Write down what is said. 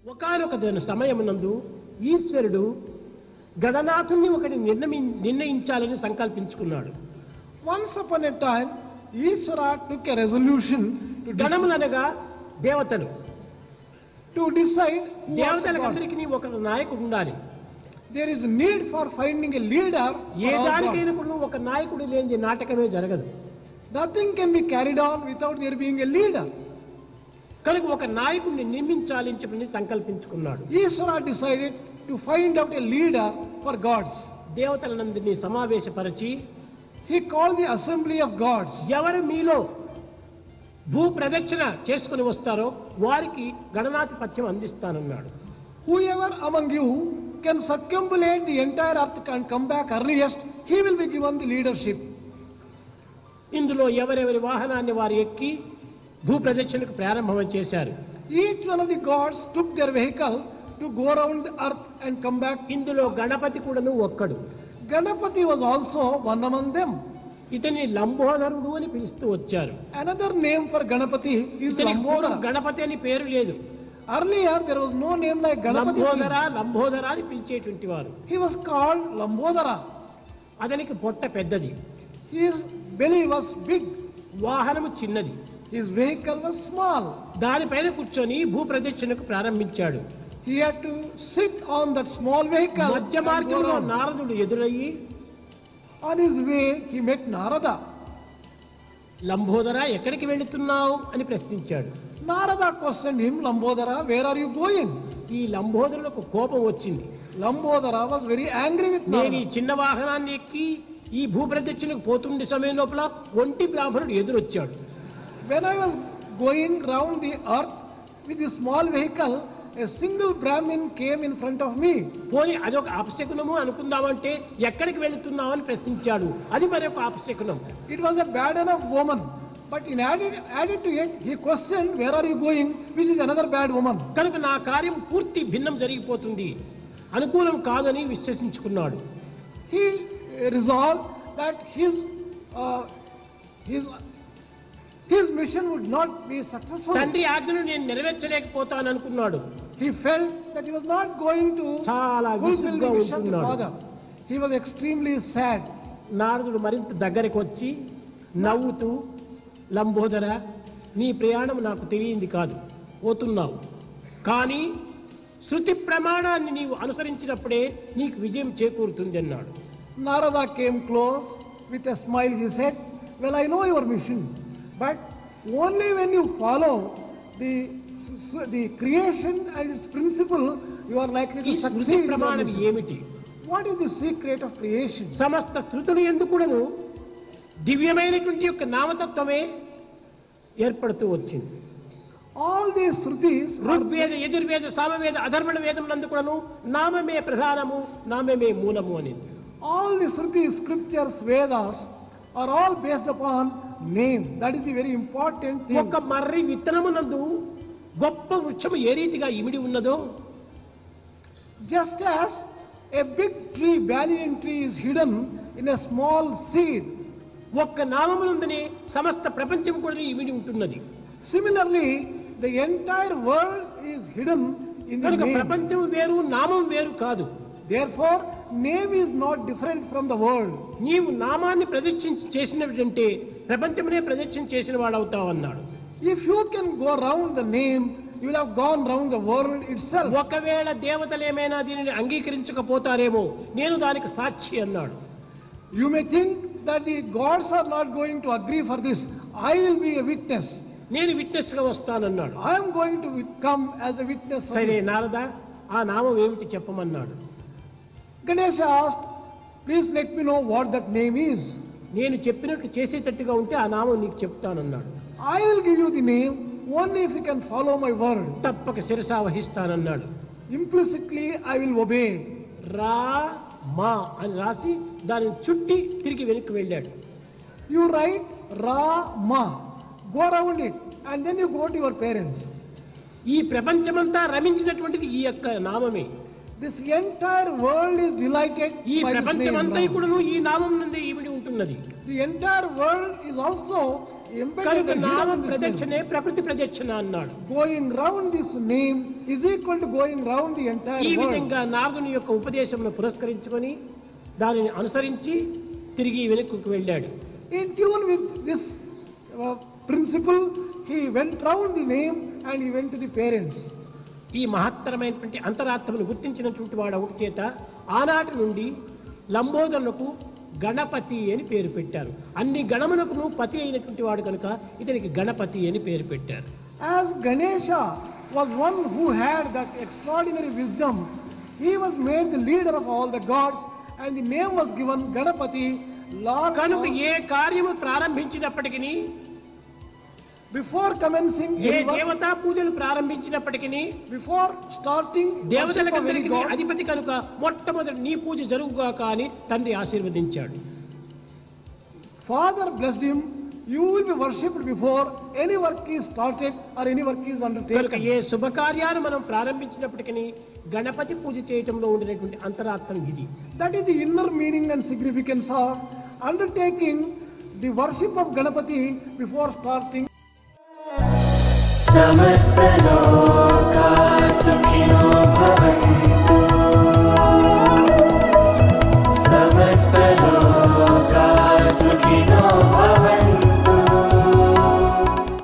ఒకానొక సమయమునందు ఈశ్వరుడు గణనాథుని ఒకటి నిర్ణయించాలని సంకల్పించుకున్నాడు. Once upon a time, Ishvara took a resolution గణములనగా దేవతలు. to decide who are the దేవతలకందరికీ ఒక నాయకుడు ఉండాలి. gods. There is need for finding a leader. A for all దానికైనా gods. కూడా ఒక నాయకుడు లేని నాటకమే జరగదు. Nothing can be carried on without there being a leader. కనుక ఒక నాయకుడిని నిర్మించాలి అని చెప్పి సంకల్పించుకున్నాడు. Ishvara decided to find out a leader for gods. దేవతలందరినీ సమావేశపరిచి He called the assembly of gods. ఎవరు మీలో భూ ప్రదక్షిణ చేసుకుని వస్తారో వారికి గణనాధిపత్యం అందిస్తానన్నాడు. Whoever among you can circumambulate the entire earth and come back earliest, he will be given the leadership. ఇందులో ఎవరెవరి వాహనాన్ని వారు ఎక్కి భూ ప్రదక్షిణకు ప్రారంభం చేశారు. Each one of the gods took their vehicle to go around the earth and come back. ఇందులో గణపతి కూడాను ఒక్కడు. Ganapati was also one among them. ఇతని లంబోదరుడు అని పిలుస్తూ వచ్చారు. Another name for Ganapati is ఇతనికి Lambodara. గణపతి అని పేరు లేదు. Earlier there was no name like Ganapati. Lambodara అని పిలిచేటువంటి వారు. He was called Lambodara. అతనికి పొట్ట పెద్దది, His belly was big. వాహనము చిన్నది. His vehicle was small. దానిపైన కూర్చొని భూ ప్రదక్షిణకు ప్రారంభించాడు. He had to sit on that small vehicle. మధ్య and go మార్గంలో around. నారదుడు ఎదురయ్యి On his way, he met Narada. Lambodara ఎక్కడికి వెళుతున్నావు అని ప్రశ్నించాడు. Narada questioned him, Lambodara, where are you going? ఈ లంబోదరులకు కోపం వచ్చింది. Lambodara was very angry with నేను ఈ Narada. చిన్న వాహనాన్ని ఎక్కి ఈ భూ ప్రదక్షిణకు పోతుండే సమయం లోపల ఒంటి బ్రాహ్మణుడు ఎదురొచ్చాడు. When I was going round the earth with a small vehicle, a single Brahmin came in front of me. పోనీ అదొక అపశకునము అనుకుందామంటే ఎక్కడికి వెళుతున్నావు అని ప్రశ్నించాడు. అది మరి ఒక అపశకునం. It was a bad enough woman, but in added to it, he questioned, where are you going, which is another bad woman. కనుక నా కార్యం పూర్తి భిన్నం జరిగిపోతుంది, అనుకూలం కాదని విశ్వసించుకున్నాడు. He resolved that his mission would not be successful. తండ్రి ఆజ్ఞను నేను నెరవేర్చలేకపోతాను అనుకున్నాడు. He felt that he was not going to చాలా fulfill విసుగ్గా the mission of the ఉంటున్నాడు. father. He was extremely sad. నారదుడు మరింత దగ్గరికి వచ్చి నవ్వుతూ, లంబోదర, నీ ప్రయాణం నాకు తెలియంది కాదు, పోతున్నావు. కానీ శృతి ప్రమాణాన్ని నీవు అనుసరించినప్పుడే నీకు విజయం చేకూరుతుంది అన్నాడు. Narada came close with a smile. He said, well, I know your mission, but only when you follow the creation and its principle, you are likely ఈ to Shruti succeed. in your ప్రమాణం mission. ఏమిటి? What is the secret of creation? సమస్త శృతులు ఎందుకును దివ్యమైనటువంటి యొక్క నామతత్వమే ఏర్పడుతూ వచ్చింది. All these Shrutis, Rigveda, Yajurveda, Samaveda, అధర్వణ వేదం నందుకును నామమే ప్రధానము, నామమే మూలము అనేది. all the Shrutis, scriptures, Vedas are all based upon name. That is the very important thing. ఒక మర్రి విత్తనమునందు గొప్ప వృక్షము ఏ రీతిగా ఇమిడి ఉన్నదో, Just as a big tree, banyan tree is hidden in a small seed, ఒక్క నామమునందునే సమస్త ప్రపంచం కూడా ఇమిడి ఉంటున్నది. similarly, the entire world is hidden in the కనుక name. ప్రపంచం వేరు, నామం వేరు కాదు. Therefore, name is not different from the world. నీవు నామాన్ని ప్రదక్షిణ చేసినటువంటి ప్రపంచమునే ప్రదక్షిణ చేసిన వాడవుతావు అన్నాడు. If you can go round the name, you will have gone round the world itself. ఒకవేళ దేవతలు ఏమైనా దీనిని అంగీకరించకపోతారేమో, నేను దానికి సాక్షి అన్నాడు. You may think that the gods are not going to agree for this. I will be a witness. నేను witness గా వస్తానన్నాడు. I am going to come as a witness for సరే this. నారద, ఆ నామం ఏమిటి చెప్పమన్నాడు. Ganesha asked, please let me know what that name is. నేను చెప్పినట్లు చేసేటట్టుగా ఉంటే ఆ నామం నీకు చెప్తానన్నాడు. I will give you the name only if you can follow my word. తప్పక శిరసా వహిస్తానన్నాడు. Implicitly, I will obey. రా మా అని రాసి దానిని చుట్టి తిరిగి వెనక్కి వెళ్ళాడు. You write Ra-ma. Go around it and then you go to your parents. ఈ ప్రపంచమంతా రమించినటువంటిది ఈ యొక్క నామమే. This entire world is delighted ఈ by this name. ప్రపంచమంతా Ram. కూడా ఈ నామం నుండి ఈవిడి ఉంటున్నది. The entire world is also embedded కనుక and నామ hidden in this name. ప్రదక్షిణే ప్రకృతి ప్రదక్షిణ అన్నాడు. Going round this name is equal to going round the ఈ entire world. విధంగా నారదుని యొక్క ఉపదేశమును పురస్కరించుకొని దానిని అనుసరించి తిరిగి వెనుకకు వెళ్ళాడు. In tune with this principle, he went round the name and he went to the parents. ఈ మహత్తరమైనటువంటి అంతరాత్మను గుర్తించినటువంటి వాడు ఒకటి చేత ఆనాటి నుండి లంబోదరునకు గణపతి అని పేరు పెట్టారు. అన్ని గణమునకును పతి అయినటువంటి వాడు కనుక ఇతనికి గణపతి అని పేరు పెట్టారు. As Ganesha was one who had that extraordinary wisdom, he was made the leader of all the gods and the name was given Ganapati, Lord. కనుక of- ఏ కార్యము ప్రారంభించినప్పటికీ, Before commencing ఏ any work, దేవతా పూజలు ప్రారంభించినప్పటికీ, before starting worship of any దేవతలకందరికీ god, అధిపతి కనుక మొట్టమొదటి నీ పూజ జరుగుగా కానీ తండ్రి ఆశీర్వదించాడు. Father blessed him. You will be worshipped before any work is started or any work is కనుక undertaken. ఏ శుభకార్యాన్ని మనం ప్రారంభించినప్పటికీ గణపతి పూజ చేయటంలో ఉండినటువంటి అంతరాత్మం ఇది. That is the inner meaning and significance of undertaking the worship of Ganapati before starting. समस्त लोक